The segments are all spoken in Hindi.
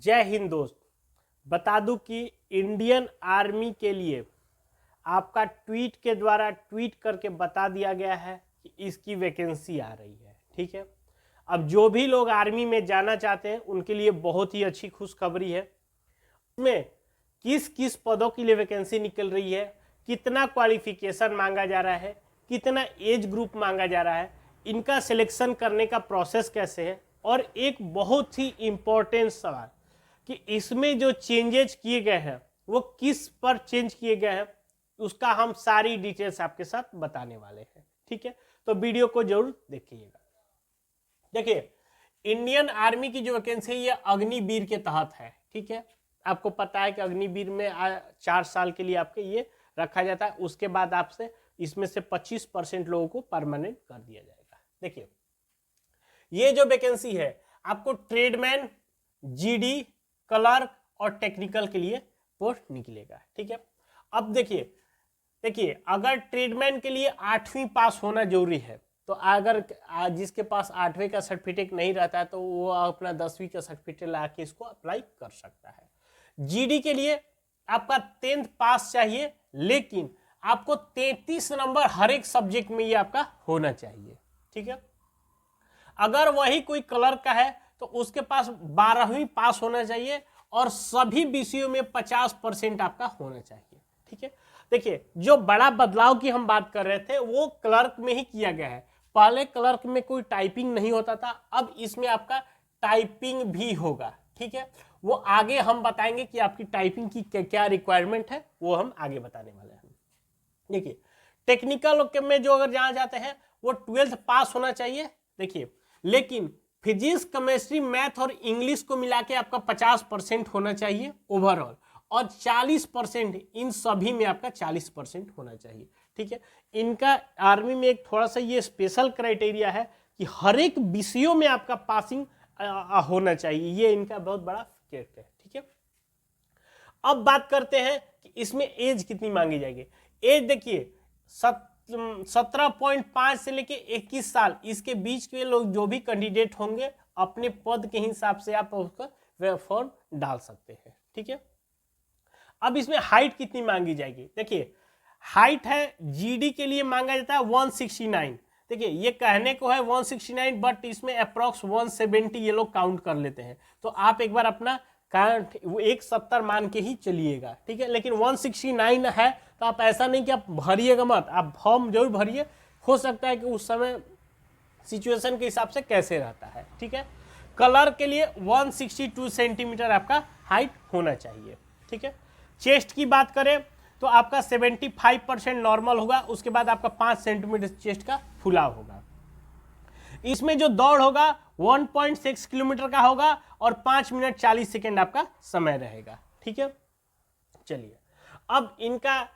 जय हिंद दोस्त। बता दूं कि इंडियन आर्मी के लिए आपका ट्वीट के द्वारा ट्वीट करके बता दिया गया है कि इसकी वैकेंसी आ रही है। ठीक है, अब जो भी लोग आर्मी में जाना चाहते हैं उनके लिए बहुत ही अच्छी खुशखबरी है। इसमें किस किस पदों के लिए वैकेंसी निकल रही है, कितना क्वालिफिकेशन मांगा जा रहा है, कितना एज ग्रुप मांगा जा रहा है, इनका सिलेक्शन करने का प्रोसेस कैसे है, और एक बहुत ही इम्पोर्टेंट सवाल कि इसमें जो चेंजेज किए गए हैं वो किस पर चेंज किए गए हैं, उसका हम सारी डिटेल्स आपके साथ बताने वाले हैं। ठीक है, तो वीडियो को जरूर देखिएगा। देखिए, इंडियन आर्मी की जो वैकेंसी है ये अग्निवीर के तहत है। ठीक है, आपको पता है कि अग्निवीर में 4 साल के लिए आपके ये रखा जाता है, उसके बाद आपसे इसमें से 25% लोगों को परमानेंट कर दिया जाएगा। देखिए, ये जो वैकेंसी है आपको ट्रेडमैन, जीडी, क्लर्क और टेक्निकल के लिए पोस्ट निकलेगा। ठीक है, अब देखिए अगर ट्रेडमैन के लिए 8वीं पास होना जरूरी है, तो अगर जिसके पास 8वीं का सर्टिफिकेट नहीं रहता है तो वो अपना 10वीं का सर्टिफिकेट ला के इसको अप्लाई कर सकता है। जीडी के लिए आपका 10th पास चाहिए, लेकिन आपको 33 नंबर हर एक सब्जेक्ट में ये आपका होना चाहिए। ठीक है, अगर वही कोई क्लर्क का है तो उसके पास 12वीं पास होना चाहिए और सभी विषयों में 50% आपका होना चाहिए। ठीक है, देखिए जो बड़ा बदलाव की हम बात कर रहे थे वो क्लर्क में ही किया गया है। पहले क्लर्क में कोई टाइपिंग नहीं होता था, अब इसमें आपका टाइपिंग भी होगा। ठीक है, वो आगे हम बताएंगे कि आपकी टाइपिंग की क्या रिक्वायरमेंट है, वो हम आगे बताने वाले हैं। देखिए, टेक्निकल में जो अगर जाना चाहते हैं वो 12th पास होना चाहिए। देखिए, लेकिन फिजिक्स, केमिस्ट्री, मैथ और इंग्लिश को मिला के आपका 50% होना चाहिए ओवरऑल, और 40% इन सभी में आपका 40% होना चाहिए। ठीक है, इनका आर्मी में एक थोड़ा सा ये स्पेशल क्राइटेरिया है कि हर एक विषयों में आपका पासिंग होना चाहिए, ये इनका बहुत बड़ा फैक्ट है। ठीक है, अब बात करते हैं कि इसमें एज कितनी मांगी जाएगी। एज देखिए 17.5 से लेके 21 साल, इसके बीच के लोग जो भी कैंडिडेट होंगे अपने पद के हिसाब से आप उसका फॉर्म डाल सकते हैं। ठीक है, अब इसमें हाइट कितनी मांगी जाएगी। देखिए, हाइट है जीडी के लिए मांगा जाता है 169। देखिए, ये कहने को है 169, बट इसमें अप्रॉक्स 170 ये लोग काउंट कर लेते हैं, तो आप एक बार अपना 170 मान के ही चलिएगा। ठीक है, लेकिन 169 है तो आप ऐसा नहीं कि आप भरिएगा मत, आप फॉर्म जरूर भरिए, हो सकता है कि उस समय सिचुएशन के हिसाब से कैसे रहता है। ठीक है, कलर के लिए 162 सेंटीमीटर आपका हाइट होना चाहिए। ठीक है, चेस्ट की बात करें तो आपका 75% नॉर्मल होगा, उसके बाद आपका 5 सेंटीमीटर चेस्ट का फुलाव होगा। इसमें जो दौड़ होगा 1.6 किलोमीटर का होगा और 5 मिनट 40 सेकेंड आपका समय रहेगा। ठीक है, चलिए अब इनका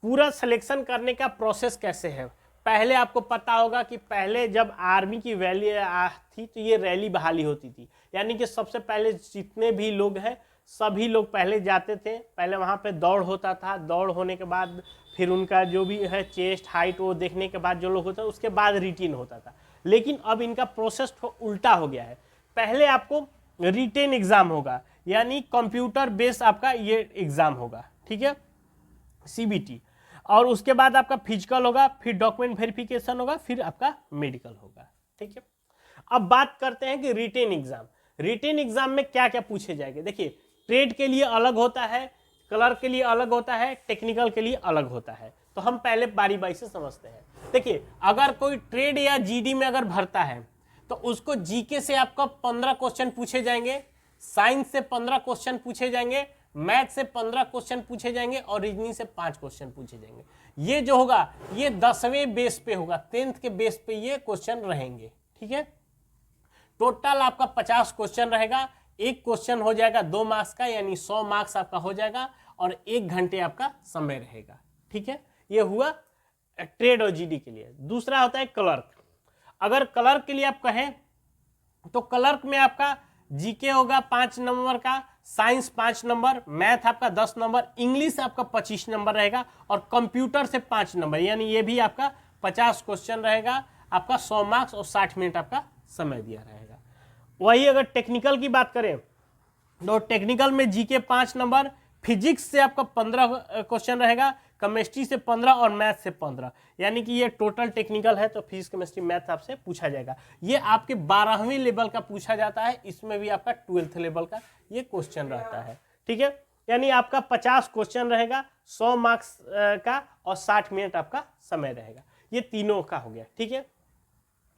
पूरा सिलेक्शन करने का प्रोसेस कैसे है। पहले आपको पता होगा कि पहले जब आर्मी की रैली थी तो ये रैली बहाली होती थी, यानी कि सबसे पहले जितने भी लोग हैं सभी लोग पहले जाते थे, पहले वहाँ पे दौड़ होता था, दौड़ होने के बाद फिर उनका जो भी है चेस्ट हाइट वो देखने के बाद जो लोग होता है उसके बाद रिटेन होता था। लेकिन अब इनका प्रोसेस उल्टा हो गया है, पहले आपको रिटेन एग्जाम होगा, यानी कंप्यूटर बेस्ड आपका ये एग्जाम होगा। ठीक है, सीबीटी, और उसके बाद आपका फिजिकल होगा, फिर डॉक्यूमेंट वेरिफिकेशन होगा, फिर आपका मेडिकल होगा। ठीक है, अब बात करते हैं कि रिटेन एग्जाम, रिटेन एग्जाम में क्या क्या पूछे जाएंगे। देखिए, ट्रेड के लिए अलग होता है, क्लर्क के लिए अलग होता है, टेक्निकल के लिए अलग होता है, तो हम पहले बारी बारी से समझते हैं। देखिए, अगर कोई ट्रेड या जीडी में अगर भरता है तो उसको जीके से आपका 15 क्वेश्चन पूछे जाएंगे, साइंस से 15 क्वेश्चन पूछे जाएंगे, मैथ से 15 क्वेश्चन पूछे जाएंगे और रीजनिंग से 5 क्वेश्चन पूछे जाएंगे। ये जो होगा ये 10वें बेस पे होगा, 10th के बेस पे ये क्वेश्चन रहेंगे। ठीक है, टोटल आपका 50 क्वेश्चन रहेगा, एक क्वेश्चन हो जाएगा 2 मार्क्स का, यानी 100 मार्क्स आपका हो जाएगा और 1 घंटे आपका समय रहेगा। ठीक है, ये हुआ ट्रेड और जीडी के लिए। दूसरा होता है क्लर्क। अगर क्लर्क के लिए आप कहें तो क्लर्क में आपका जीके होगा 5 नंबर का, साइंस 5 नंबर, मैथ आपका 10 नंबर, इंग्लिश आपका 25 नंबर रहेगा और कंप्यूटर से 5 नंबर, यानी ये भी आपका 50 क्वेश्चन रहेगा, आपका 100 मार्क्स और 60 मिनट आपका समय दिया रहेगा। वही अगर टेक्निकल की बात करें तो टेक्निकल में जीके 5 नंबर, फिजिक्स से आपका 15 क्वेश्चन रहेगा, केमिस्ट्री से 15 और मैथ से 15, यानी कि ये टोटल टेक्निकल है तो फिजिक्स केमिस्ट्री मैथ आपसे पूछा जाएगा। ये आपके 12वीं लेवल का पूछा जाता है, इसमें भी आपका 12th लेवल का ये क्वेश्चन रहता है। ठीक है, यानी आपका 50 क्वेश्चन रहेगा, 100 मार्क्स का और 60 मिनट आपका समय रहेगा। ये तीनों का हो गया। ठीक है,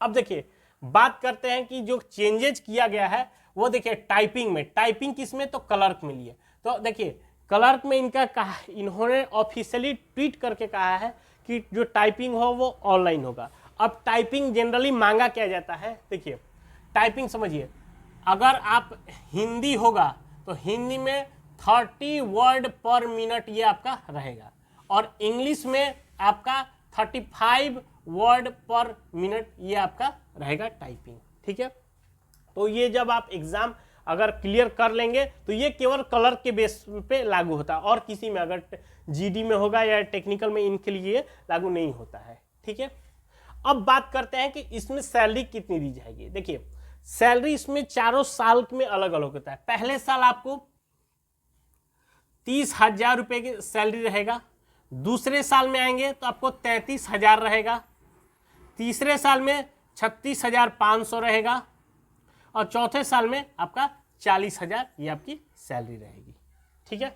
अब देखिए बात करते हैं कि जो चेंजेज किया गया है वो देखिए टाइपिंग में, टाइपिंग किसमें, तो क्लर्क में लिए। तो देखिए क्लर्क में इनका कहा, इन्होंने ऑफिशियली ट्वीट करके कहा है कि जो टाइपिंग हो वो ऑनलाइन होगा। अब टाइपिंग जनरली मांगा क्या जाता है, देखिए टाइपिंग समझिए, अगर आप हिंदी होगा तो हिंदी में 30 वर्ड पर मिनट ये आपका रहेगा, और इंग्लिश में आपका 35 वर्ड पर मिनट ये आपका रहेगा टाइपिंग। ठीक है, तो ये जब आप एग्जाम अगर क्लियर कर लेंगे तो ये केवल क्लर्क के बेस पे लागू होता है, और किसी में अगर जीडी में होगा या टेक्निकल में इनके लिए लागू नहीं होता है। ठीक है, अब बात करते हैं कि इसमें सैलरी कितनी दी जाएगी। देखिए सैलरी इसमें चारों साल में अलग अलग होता है। पहले साल आपको 30,000 रुपये की सैलरी रहेगा, दूसरे साल में आएंगे तो आपको 33,000 रहेगा, तीसरे साल में 36,500 रहेगा, और चौथे साल में आपका 40,000 ये आपकी सैलरी रहेगी। ठीक है,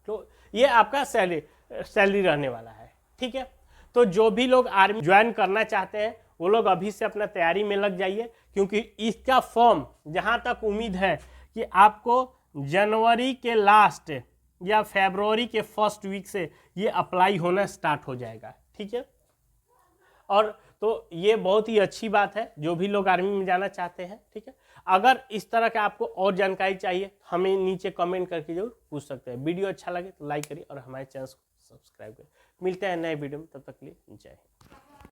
तो ये आपका सैलरी रहने वाला है। ठीक है, तो जो भी लोग आर्मी ज्वाइन करना चाहते हैं वो लोग अभी से अपना तैयारी में लग जाइए, क्योंकि इसका फॉर्म जहां तक उम्मीद है कि आपको जनवरी के लास्ट या फरवरी के फर्स्ट वीक से ये अप्लाई होना स्टार्ट हो जाएगा। ठीक है, और तो ये बहुत ही अच्छी बात है जो भी लोग आर्मी में जाना चाहते हैं। ठीक है, अगर इस तरह का आपको और जानकारी चाहिए हमें नीचे कमेंट करके जरूर पूछ सकते हैं। वीडियो अच्छा लगे तो लाइक करिए और हमारे चैनल को सब्सक्राइब करिए। मिलते हैं नए वीडियो में, तब तक के लिए जय हिंद।